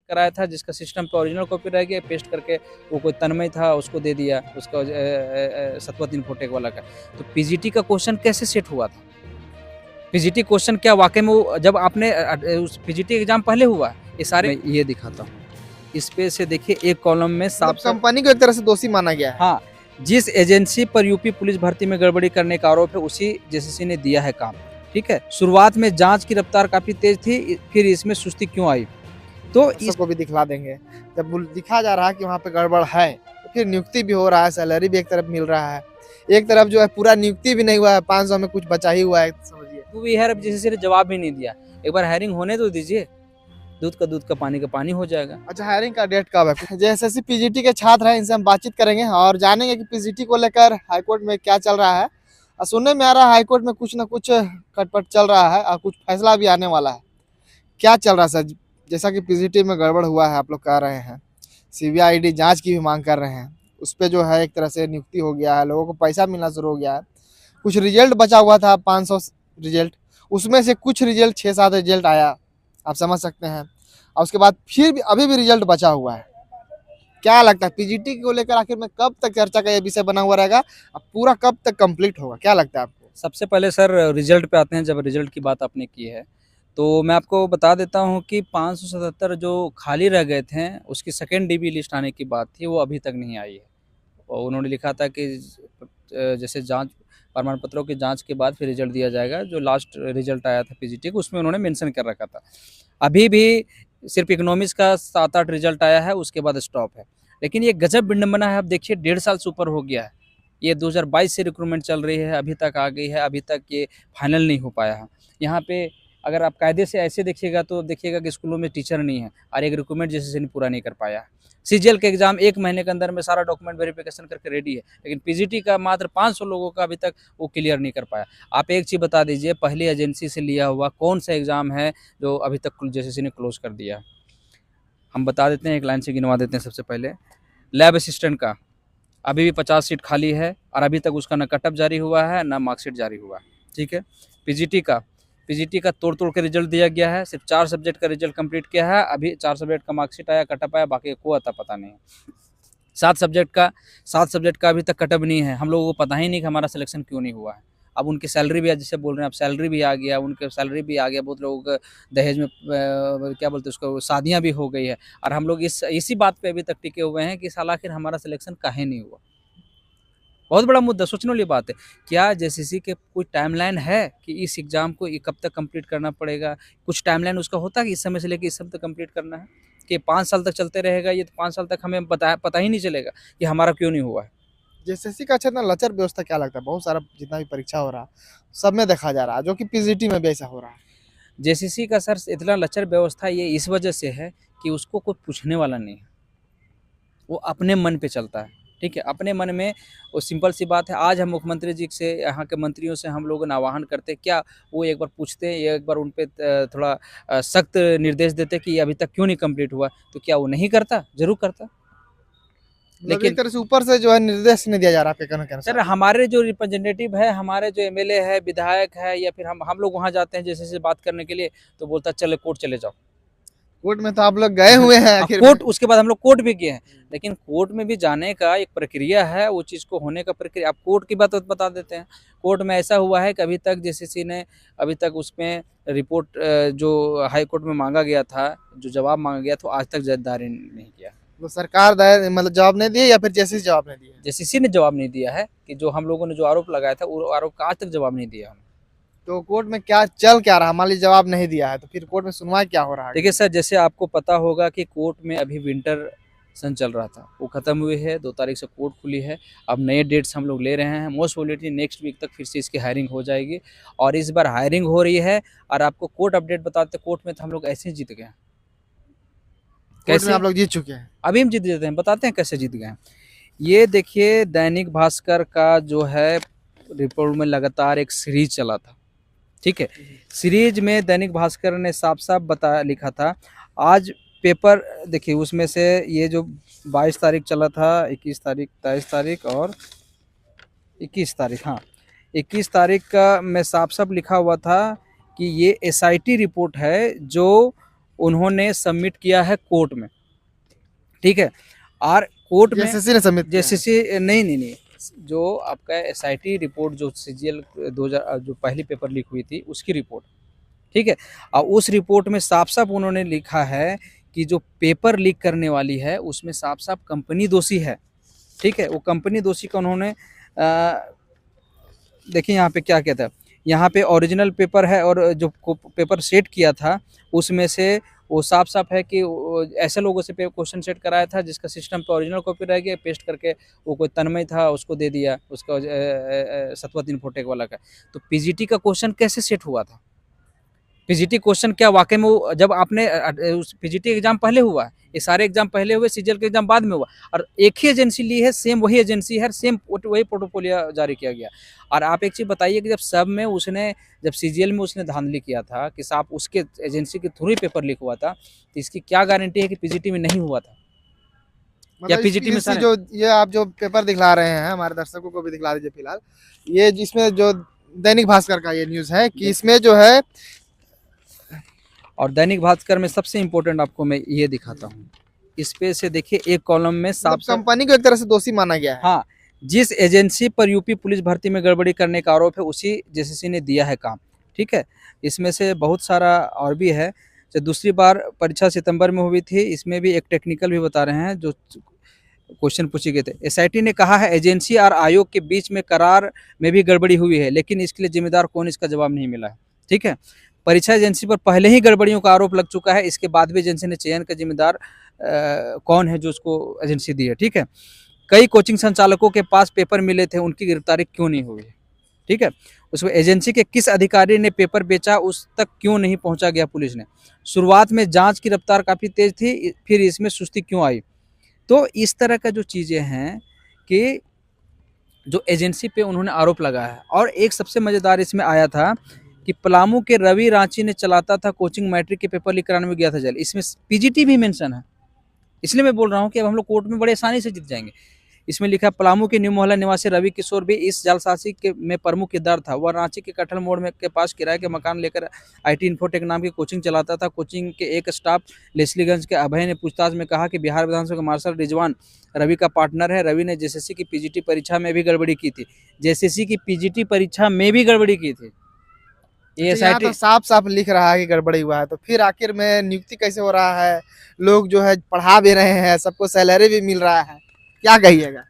कराया था, जिसका सिस्टम पे ओरिजिनल कॉपी रह गया, पेस्ट करके वो कोई तन्मय था उसको दे दिया, उसका सतवत इन्फोटेक वाला का। तो पीजीटी का क्वेश्चन कैसे सेट हुआ था? पीजीटी क्वेश्चन क्या वाकई में वो जब आपने उस पीजीटी एग्जाम पहले हुआ ये सारे मैं ये दिखाता हूँ। इस पे से देखिए एक कॉलम में मतलब साफ कंपनी को एक तरह से दोषी माना गया है। हाँ, जिस एजेंसी पर यूपी पुलिस भर्ती में गड़बड़ी करने का आरोप है उसी जेसीसी ने दिया है काम। ठीक है, शुरुआत में जांच की रफ्तार काफी तेज थी, फिर इसमें सुस्ती क्यों आई? तो इस सबको भी दिखला देंगे। जब दिखा जा रहा है कि वहाँ पे गड़बड़ है, तो फिर नियुक्ति भी हो रहा है, सैलरी भी एक तरफ मिल रहा है, एक तरफ जो है पूरा नियुक्ति भी नहीं हुआ है, 500 में कुछ बचा ही हुआ है, समझिए। वो भी है, अब जेसीसी ने जवाब भी नहीं दिया। एक बार हायरिंग होने तो दीजिए, दूध का पानी हो जाएगा। अच्छा, हायरिंग का डेट कब है? जेएसएससी पीजीटी के छात्र हैं, इनसे हम बातचीत करेंगे और जानेंगे कि पीजीटी को लेकर हाईकोर्ट में क्या चल रहा है। और सुनने में आ रहा है हाईकोर्ट में कुछ ना कुछ खटपट चल रहा है और कुछ फैसला भी आने वाला है। क्या चल रहा है सर? जैसा कि पीजीटी में गड़बड़ हुआ है, आप लोग कह रहे हैं, सीबीआईडी जांच की भी मांग कर रहे हैं, उस पर जो है एक तरह से नियुक्ति हो गया है, लोगों को पैसा मिलना शुरू हो गया है। कुछ रिजल्ट बचा हुआ था, 500 रिजल्ट, उसमें से कुछ रिजल्ट 6-7 रिजल्ट आया, आप समझ सकते हैं। और उसके बाद फिर भी अभी भी रिजल्ट बचा हुआ है। क्या लगता है पीजीटी को लेकर आखिर में कब तक चर्चा का ये विषय बना हुआ रहेगा, अब पूरा कब तक कंप्लीट होगा, क्या लगता है आपको? सबसे पहले सर रिजल्ट पे आते हैं। जब रिजल्ट की बात आपने की है तो मैं आपको बता देता हूँ कि 577 जो खाली रह गए थे उसकी सेकेंड डीबी लिस्ट आने की बात थी, वो अभी तक नहीं आई है। और उन्होंने लिखा था कि जैसे जांच प्रमाण पत्रों की जांच के बाद फिर रिजल्ट दिया जाएगा। जो लास्ट रिजल्ट आया था पीजीटी का उसमें उन्होंने मेंशन कर रखा था। अभी भी सिर्फ इकोनॉमिक्स का 7-8 रिजल्ट आया है, उसके बाद स्टॉप है। लेकिन ये गजब विडंबना है, अब देखिए 1.5 साल से ऊपर हो गया है। ये 2022 से रिक्रूटमेंट चल रही है, अभी तक आ गई है, अभी तक ये फाइनल नहीं हो पाया है। यहाँ पे अगर आप कायदे से ऐसे देखिएगा तो देखिएगा कि स्कूलों में टीचर नहीं है और एक रिक्रूटमेंट जैसे नहीं पूरा नहीं कर पाया है। सीजीएल का एग्जाम 1 महीने के अंदर में सारा डॉक्यूमेंट वेरिफिकेशन करके रेडी है, लेकिन पीजीटी का मात्र 500 लोगों का अभी तक वो क्लियर नहीं कर पाया। आप एक चीज़ बता दीजिए, पहली एजेंसी से लिया हुआ कौन सा एग्जाम है जो अभी तक जेसीसी ने क्लोज कर दिया? हम बता देते हैं, एक लाइन से गिनवा देते हैं। सबसे पहले लैब असिस्टेंट का अभी भी 50 सीट खाली है और अभी तक उसका ना कटअप जारी हुआ है ना मार्कशीट जारी हुआ है। ठीक है, पीजीटी का तोड़ तोड़ के रिजल्ट दिया गया है। सिर्फ 4 सब्जेक्ट का रिजल्ट कंप्लीट किया है, अभी 4 सब्जेक्ट का मार्कशीट आया, कटअप आया, बाकी को आता पता नहीं। 7 सब्जेक्ट का अभी तक कटअप नहीं है। हम लोगों को पता ही नहीं कि हमारा सिलेक्शन क्यों नहीं हुआ है। अब उनकी सैलरी भी, जैसे बोल रहे हैं, अब सैलरी भी आ गया, उनके सैलरी भी आ गया। बहुत लोगों का दहेज में क्या बोलते हैं उसको, शादियाँ भी हो गई है। और हम लोग इसी बात पे अभी तक टिके हुए हैं कि साला आखिर हमारा सिलेक्शन काहे नहीं हुआ। बहुत बड़ा मुद्दा, सोचने वाली बात है। क्या जेसीसी के कोई टाइमलाइन है कि इस एग्ज़ाम को कब तक कंप्लीट करना पड़ेगा? कुछ टाइमलाइन उसका होता है कि इस समय से लेके इस समय तक कंप्लीट करना है, कि 5 साल तक चलते रहेगा ये? तो 5 साल तक हमें पता ही नहीं चलेगा कि हमारा क्यों नहीं हुआ है। जेएसएससी का अच्छा ना लचर व्यवस्था क्या लगता है? बहुत सारा जितना भी परीक्षा हो रहा है, सब में देखा जा रहा है, जो कि पीजीटी में भी ऐसा हो रहा है। जेसीसी का सर इतना लचर व्यवस्था ये इस वजह से है कि उसको कोई पूछने वाला नहीं है, वो अपने मन पे चलता है। ठीक है, अपने मन में। वो सिंपल सी बात है, आज हम मुख्यमंत्री जी से, यहाँ के मंत्रियों से हम लोग आह्वान करते, क्या वो एक बार पूछते, एक बार उन पे थोड़ा सख्त निर्देश देते कि ये अभी तक क्यों नहीं कंप्लीट हुआ? तो क्या वो नहीं करता? जरूर करता। लेकिन एक तरह से ऊपर से जो है निर्देश नहीं दिया जा रहा आपके कहने के अनुसार। सर हमारे जो रिप्रेजेंटेटिव है, हमारे जो एमएलए है, विधायक है, या फिर हम लोग वहाँ जाते हैं जैसे बात करने के लिए, तो बोलता चले कोर्ट चले जाओ। कोर्ट में तो आप लोग गए हुए हैं आखिर कोर्ट, उसके बाद हम लोग कोर्ट भी गए हैं, लेकिन कोर्ट में भी जाने का एक प्रक्रिया है, वो चीज़ को होने का प्रक्रिया। आप कोर्ट की बात बता देते हैं। कोर्ट में ऐसा हुआ है कि अभी तक जेसीसी ने अभी तक उसमें रिपोर्ट जो हाई कोर्ट में मांगा गया था, जो जवाब मांगा गया था, आज तक जवाबदारी नहीं किया। तो सरकार मतलब जवाब नहीं दिए या फिर जेसीसी जवाब नहीं दिए? जेसीसी ने जवाब नहीं दिया है कि जो हम लोगों ने जो आरोप लगाया था वो आरोप का आज तक जवाब नहीं दिया हमें। तो कोर्ट में क्या चल क्या रहा? मान लीजिए जवाब नहीं दिया है तो फिर कोर्ट में सुनवाई क्या हो रहा है? देखिए सर, जैसे आपको पता होगा कि कोर्ट में अभी विंटर सेशन चल रहा था, वो खत्म हुई है, 2 तारीख से कोर्ट खुली है। अब नए डेट्स हम लोग ले रहे हैं, मोस्ट प्रोबेबली नेक्स्ट वीक तक फिर से इसकी हायरिंग हो जाएगी। और इस बार हायरिंग हो रही है, और आपको कोर्ट अपडेट बताते, कोर्ट में तो हम लोग ऐसे ही जीत गए। कोर्ट में आप लोग जीत चुके हैं? अभी हम जीत जाते हैं, बताते हैं कैसे जीत गए। ये देखिए, दैनिक भास्कर का जो है रिपोर्ट में लगातार एक सीरीज चला था। ठीक है, सीरीज में दैनिक भास्कर ने साफ साफ लिखा था। आज पेपर देखिए, उसमें से ये जो 22 तारीख चला था, 21 तारीख, 23 तारीख और 21 तारीख, हाँ 21 तारीख का में साफ साफ लिखा हुआ था कि ये एसआईटी रिपोर्ट है जो उन्होंने सबमिट किया है कोर्ट में, ठीक है। और कोर्ट में जेएसएससी ने सबमिट किया है। जेएसएससी नहीं, जो आपका एसआईटी रिपोर्ट जो सीजीएल 2000 जो पहली पेपर लीक हुई थी उसकी रिपोर्ट, ठीक है। और उस रिपोर्ट में साफ-साफ उन्होंने लिखा है कि जो पेपर लीक करने वाली है उसमें साफ-साफ कंपनी दोषी है, ठीक है। वो कंपनी दोषी का उन्होंने देखिए यहाँ पे क्या कहता है, यहाँ पे ओरिजिनल पेपर है और जो पेपर सेट किया था उसमें से वो साफ-साफ है कि ऐसे लोगों से क्वेश्चन सेट कराया था जिसका सिस्टम पे ओरिजिनल कॉपी रह गया, पेस्ट करके वो कोई तन्मय था उसको दे दिया, उसका सतवत इन्फोटेक वाला का। तो पीजीटी का क्वेश्चन कैसे सेट हुआ था? पीजीटी क्वेश्चन क्या वाकई में वो जब आपने उस पीजीटी एग्जाम पहले हुआ है, ये सारे एग्जाम पहले हुए, सीजीएल का एग्जाम बाद में हुआ और एक ही एजेंसी ली है, सेम वही एजेंसी है, सेम वही पोर्टफोलियो जारी किया गया। और आप एक चीज़ बताइए कि जब सीजीएल में उसने धांधली किया था कि साहब उसके एजेंसी के थ्रू ही पेपर लीक हुआ था, तो इसकी क्या गारंटी है कि पीजीटी में नहीं हुआ था? या मतलब पीजीटी में जो ये आप जो पेपर दिखला रहे हैं हमारे दर्शकों को भी दिखला दीजिए फिलहाल, ये जिसमें जो दैनिक भास्कर का ये न्यूज़ है कि इसमें जो है, और दैनिक भास्कर में सबसे इम्पोर्टेंट आपको मैं ये दिखाता हूँ, इस पे से देखिए एक कॉलम में मतलब कंपनी को एक तरह से दोषी माना गया है। हाँ, जिस एजेंसी पर यूपी पुलिस भर्ती में गड़बड़ी करने का आरोप है उसी जेसीसी ने दिया है काम, ठीक है। इसमें से बहुत सारा और भी है। जो दूसरी बार परीक्षा सितंबर में हुई थी, इसमें भी एक टेक्निकल भी बता रहे हैं जो क्वेश्चन पूछे गए थे। एसआईटी ने कहा है एजेंसी और आयोग के बीच में करार में भी गड़बड़ी हुई है, लेकिन इसके लिए जिम्मेदार कौन, इसका जवाब नहीं मिला है, ठीक है। परीक्षा एजेंसी पर पहले ही गड़बड़ियों का आरोप लग चुका है, इसके बाद भी एजेंसी ने चयन का जिम्मेदार कौन है जो उसको एजेंसी दी है, ठीक है। कई कोचिंग संचालकों के पास पेपर मिले थे, उनकी गिरफ्तारी क्यों नहीं हुई, ठीक है। उसमें एजेंसी के किस अधिकारी ने पेपर बेचा उस तक क्यों नहीं पहुंचा गया पुलिस ने। शुरुआत में जांच की रफ्तार काफ़ी तेज थी, फिर इसमें सुस्ती क्यों आई। तो इस तरह का जो चीज़ें हैं कि जो एजेंसी पे उन्होंने आरोप लगाया है। और एक सबसे मज़ेदार इसमें आया था कि पलामू के रवि रांची ने चलाता था कोचिंग, मैट्रिक के पेपर लीक कराने में गया था जेल, इसमें पीजीटी भी मेंशन है। इसलिए मैं बोल रहा हूँ कि अब हम लोग कोर्ट में बड़े आसानी से जीत जाएंगे। इसमें लिखा पलामू के न्यू मोहल्ला निवासी रवि किशोर भी इस जालसाजी के में प्रमुख किरदार था। वह रांची के कटहल मोड़ में के पास किराए के मकान लेकर आईटी इन्फोटेक नाम की कोचिंग चलाता था। कोचिंग के एक स्टाफ लेस्लीगंज के अभय ने पूछताछ में कहा कि बिहार विधानसभा के मार्शल रिजवान रवि का पार्टनर है। रवि ने जेएसएससी की पीजीटी परीक्षा में भी गड़बड़ी की थी। जेएसएससी की पीजीटी परीक्षा में भी गड़बड़ी की थी। ये यहाँ तो साफ साफ लिख रहा है कि गड़बड़ी हुआ है, तो फिर आखिर में नियुक्ति कैसे हो रहा है? लोग जो है पढ़ा भी रहे हैं, सबको सैलरी भी मिल रहा है, क्या कहिएगा?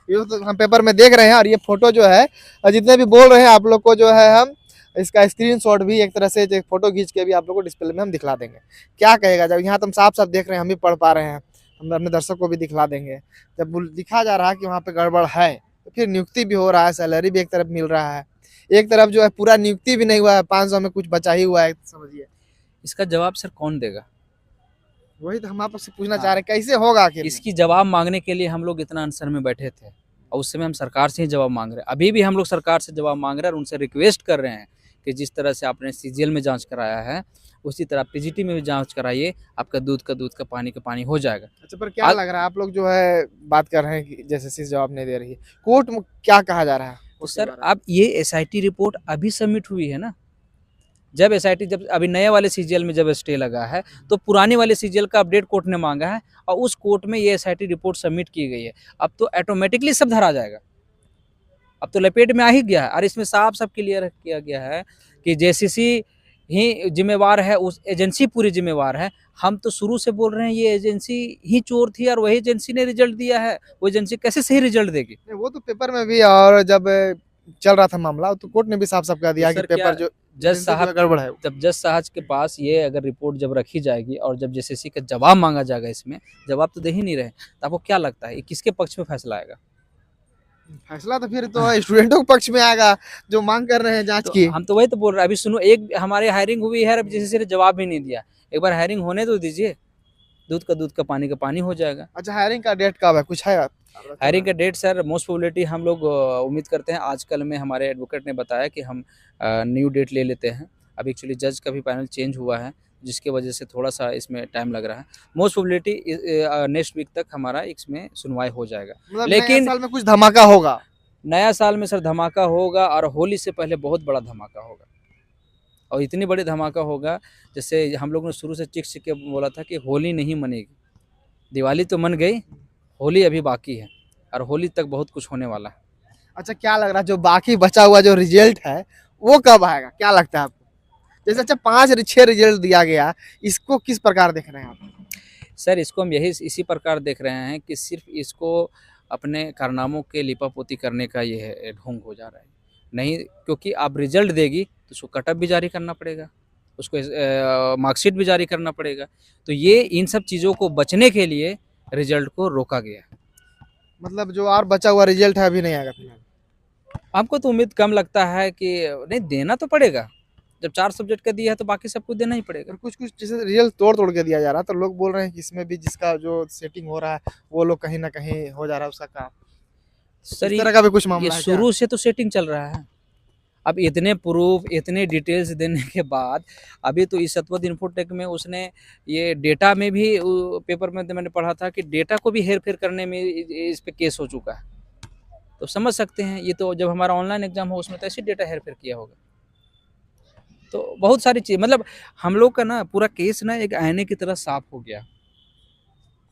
ये तो हम पेपर में देख रहे हैं और ये फोटो जो है, और जितने भी बोल रहे हैं आप लोग को जो है हम इसका स्क्रीनशॉट भी एक तरह से फोटो खींच के भी आप लोग को डिस्प्ले में हम दिखला देंगे। क्या कहेगा जब यहाँ तो हम साफ साफ देख रहे हैं, हम भी पढ़ पा रहे हैं, हम अपने दर्शक को भी दिखला देंगे। जब दिखा जा रहा है कि वहाँ पे गड़बड़ है, तो फिर नियुक्ति भी हो रहा है, सैलरी भी एक तरफ मिल रहा है, एक तरफ जो है पूरा नियुक्ति भी नहीं हुआ है, 500 में कुछ बचा ही हुआ है, समझिए। इसका जवाब सर कौन देगा? वही तो हम आपसे पूछना चाह रहे हैं, कैसे होगा आखिर? इसकी जवाब मांगने के लिए हम लोग इतना अनशन में बैठे थे और उस समय हम सरकार से ही जवाब मांग रहे हैं। अभी भी हम लोग सरकार से जवाब मांग रहे हैं और उनसे रिक्वेस्ट कर रहे हैं कि जिस तरह से आपने सीजीएल में जांच कराया है उसी तरह पीजीटी में भी जांच कराइए, आपका दूध का पानी का पानी हो जाएगा। अच्छा, पर क्या लग रहा है, आप लोग जो है बात कर रहे हैं कि जैसे जवाब नहीं दे रही है, कोर्ट में क्या कहा जा रहा है? तो सर अब ये एसआईटी रिपोर्ट अभी सबमिट हुई है ना, जब अभी नए वाले सीजीएल में जब स्टे लगा है तो पुरानी वाले सीजीएल का अपडेट कोर्ट ने मांगा है और उस कोर्ट में ये एसआईटी रिपोर्ट सबमिट की गई है। अब तो ऑटोमेटिकली सब धरा जाएगा, अब तो लपेट में आ ही गया है। और इसमें साफ साफ क्लियर किया गया है कि जेसीसी ही जिम्मेवार है, उस एजेंसी पूरी जिम्मेवार है। हम तो शुरू से बोल रहे हैं ये एजेंसी ही चोर थी और वही एजेंसी ने रिजल्ट दिया है, वो एजेंसी कैसे सही रिजल्ट देगी? वो तो पेपर में भी, और जब चल रहा था मामला तो कोर्ट ने भी साफ साफ कह दिया कि पेपर जो जज साहब गड़बड़ है। जब जज साहब के पास ये अगर रिपोर्ट जब रखी जाएगी और जब जेसीसी का जवाब मांगा जाएगा, इसमें जवाब तो दे ही नहीं रहे, तो आपको क्या लगता है किसके पक्ष में फैसला आएगा? फैसला तो फिर तो स्टूडेंटों के पक्ष में आएगा जो मांग कर रहे हैं जांच की। हम तो वही तो बोल रहे हैं। अभी सुनो, एक हमारे हायरिंग हुई है, अब जेसीसी ने जवाब भी नहीं दिया। एक बार हायरिंग होने तो दीजिए, दूध का पानी का पानी हो जाएगा। अच्छा, हायरिंग का डेट कब है, कुछ है? हायरिंग का डेट सर मोस्ट प्रोबेबिलिटी हम लोग उम्मीद करते हैं आजकल में। हमारे एडवोकेट ने बताया कि हम न्यू डेट ले लेते हैं। अभी एक्चुअली जज का भी पैनल चेंज हुआ है जिसके वजह से थोड़ा सा इसमें टाइम लग रहा है। मोस्ट प्रोबेबिलिटी नेक्स्ट वीक तक हमारा इसमें सुनवाई हो जाएगा। मतलब लेकिन नए साल में कुछ धमाका होगा? नया साल में सर धमाका होगा और होली से पहले बहुत बड़ा धमाका होगा। और इतनी बड़ी धमाका होगा, जैसे हम लोगों ने शुरू से चिक-चिक के बोला था कि होली नहीं मनेगी। दिवाली तो मन गई, होली अभी बाकी है और होली तक बहुत कुछ होने वाला है। अच्छा, क्या लग रहा है जो बाकी बचा हुआ जो रिजल्ट है वो कब आएगा, क्या लगता है आपको? जैसे अच्छा 5-6 रिजल्ट दिया गया, इसको किस प्रकार देख रहे हैं आप? सर इसको हम यही इसी प्रकार देख रहे हैं कि सिर्फ़ इसको अपने कारनामों के लिपापोती करने का ये है ढोंग हो जा रहा है। नहीं, क्योंकि अब रिज़ल्ट देगी तो उसको कट ऑफ भी जारी करना पड़ेगा, उसको मार्कशीट भी जारी करना पड़ेगा। तो ये इन सब चीज़ों को बचने के लिए रिज़ल्ट को रोका गया है। मतलब जो और बचा हुआ रिजल्ट है अभी नहीं आएगा फिलहाल। आपको तो उम्मीद कम लगता है कि नहीं देना तो पड़ेगा। जब 4 सब्जेक्ट का दिया है तो बाकी सबको देना ही पड़ेगा। और कुछ-कुछ जैसे रिजल्ट तोड़-तोड़ के दिया जा रहा है, तो लोग बोल रहे हैं कि इसमें भी जिसका जो सेटिंग हो रहा है, वो लोग कहीं न कहीं हो जा रहा है उसका काम। सर इस तरह का भी कुछ ये मामला है क्या? शुरू से तो सेटिंग चल रहा है। अब इतने प्रूफ, इतने डिटेल्स देने के बाद अभी तो इस सत्वद इन्फोटेक में उसने ये डेटा में भी पेपर में तो मैंने पढ़ा था कि डेटा को भी हेर-फेर करने में इस पे केस हो चुका है। तो समझ सकते हैं, ये तो जब हमारा ऑनलाइन एग्ज़ाम हो उसमें तो ऐसे डेटा हेर-फेर किया होगा। तो बहुत सारी चीज़ मतलब हम लोग का ना पूरा केस ना एक आईने की तरह साफ हो गया।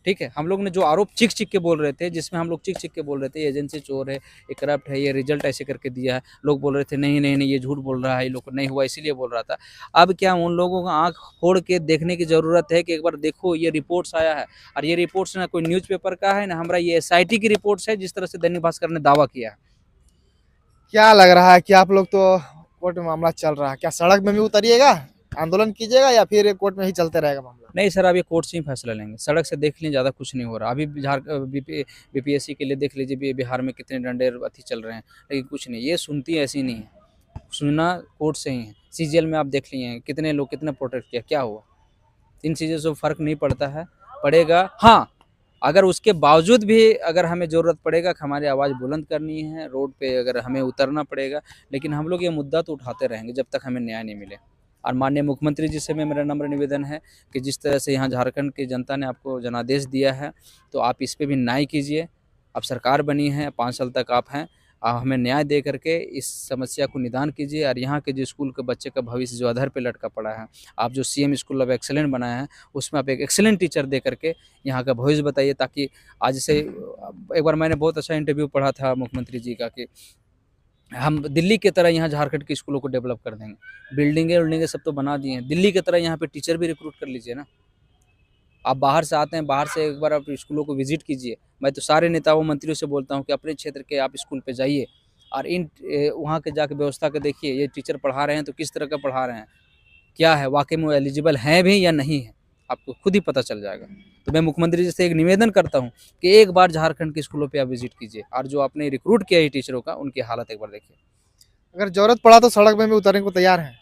ठीक है? हम लोग ने जो आरोप चीख-चीख के बोल रहे थे, जिसमें हम लोग चीख-चीख के बोल रहे थे, ये एजेंसी चोर है, ये करप्ट है, ये रिज़ल्ट ऐसे करके दिया है। लोग बोल रहे थे नहीं, नहीं, नहीं ये झूठ बोल रहा है, ये लोग को नहीं हुआ इसीलिए बोल रहा था। अब क्या उन लोगों का आँख फोड़ के देखने की ज़रूरत है कि एक बार देखो ये रिपोर्ट्स आया है और ये रिपोर्ट्स ना कोई न्यूज़पेपर का है, ना हमारा ये एसआईटी की रिपोर्ट्स है, जिस तरह से दैनिक भास्कर ने दावा किया है। क्या लग रहा है कि आप लोग तो कोर्ट में मामला चल रहा है, क्या सड़क में भी उतरिएगा, आंदोलन कीजिएगा या फिर कोर्ट में ही चलते रहेगा मामला? नहीं सर, अब ये कोर्ट से ही फैसला लेंगे। सड़क से देख लीजिए ज़्यादा कुछ नहीं हो रहा। अभी बीपीएससी के लिए देख लीजिए बिहार में कितने डंडे अथी चल रहे हैं, लेकिन कुछ नहीं। ये सुनती ऐसी नहीं है, सुनना कोर्ट से ही है। सीजीएल में आप देख लिए हैं कितने लोग कितना प्रोटेस्ट किया, क्या हुआ? इन चीज़ों से फ़र्क नहीं पड़ता है, पड़ेगा हाँ, अगर उसके बावजूद भी अगर हमें ज़रूरत पड़ेगा कि हमारी आवाज़ बुलंद करनी है, रोड पे अगर हमें उतरना पड़ेगा, लेकिन हम लोग ये मुद्दा तो उठाते रहेंगे जब तक हमें न्याय नहीं मिले। और माननीय मुख्यमंत्री जी से मेरा नम्र निवेदन है कि जिस तरह से यहाँ झारखंड की जनता ने आपको जनादेश दिया है, तो आप इस पे भी न्याय कीजिए। अब सरकार बनी है, 5 साल तक आप हैं, हमें न्याय दे करके इस समस्या को निदान कीजिए और यहाँ के जो स्कूल के बच्चे का भविष्य जो अधर पे लटका पड़ा है, आप जो सीएम स्कूल ऑफ एक्सीलेंस बनाया है, उसमें आप एक एक्सीलेंट टीचर दे करके यहाँ का भविष्य बताइए, ताकि आज से एक बार मैंने बहुत अच्छा इंटरव्यू पढ़ा था मुख्यमंत्री जी का कि हम दिल्ली की तरह यहाँ झारखंड के स्कूलों को डेवलप कर देंगे। बिल्डिंगें सब तो बना दिए हैं, दिल्ली की तरह यहाँ पे टीचर भी रिक्रूट कर लीजिए ना। आप बाहर से आते हैं, बाहर से एक बार आप स्कूलों को विज़िट कीजिए। मैं तो सारे नेताओं मंत्रियों से बोलता हूँ कि अपने क्षेत्र के आप स्कूल पे जाइए और वहाँ के जाके व्यवस्था को देखिए, ये टीचर पढ़ा रहे हैं तो किस तरह का पढ़ा रहे हैं, क्या है, वाक़ई में वो एलिजिबल हैं भी या नहीं है, आपको खुद ही पता चल जाएगा। तो मैं मुख्यमंत्री जी से एक निवेदन करता हूँ कि एक बार झारखंड के स्कूलों पे आप विज़िट कीजिए और जो आपने रिक्रूट किया है टीचरों का, उनकी हालत एक बार देखिए। अगर ज़रूरत पड़ा तो सड़क में भी उतरने को तैयार हैं?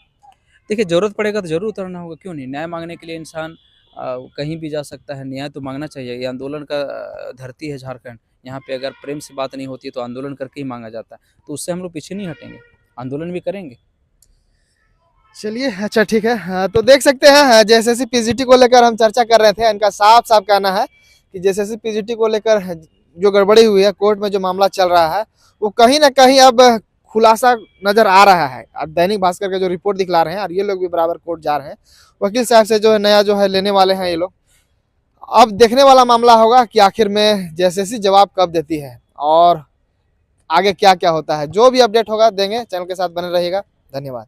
देखिए, ज़रूरत पड़ेगा तो ज़रूर उतरना होगा, क्यों नहीं? न्याय माँगने के लिए इंसान कहीं भी जा सकता है, न्याय तो माँगना चाहिए। ये आंदोलन का धरती है झारखंड, यहाँ पे अगर प्रेम से बात नहीं होती है तो आंदोलन करके ही माँगा जाता है। तो उससे हम लोग पीछे नहीं हटेंगे, आंदोलन भी करेंगे। चलिए, अच्छा ठीक है। हाँ, तो देख सकते हैं जेएसएससी पीजीटी को लेकर हम चर्चा कर रहे थे। इनका साफ-साफ कहना है कि जेएसएससी पीजीटी को लेकर जो गड़बड़ी हुई है, कोर्ट में जो मामला चल रहा है, वो कहीं न कहीं अब खुलासा नज़र आ रहा है। अब दैनिक भास्कर का जो रिपोर्ट दिखला रहे हैं और ये लोग भी बराबर कोर्ट जा रहे हैं। वकील साहब से जो है नया जो है लेने वाले हैं ये लोग। अब देखने वाला मामला होगा कि आखिर में जेएसएससी जवाब कब देती है और आगे क्या-क्या होता है। जो भी अपडेट होगा देंगे, चैनल के साथ बने रहिएगा। धन्यवाद।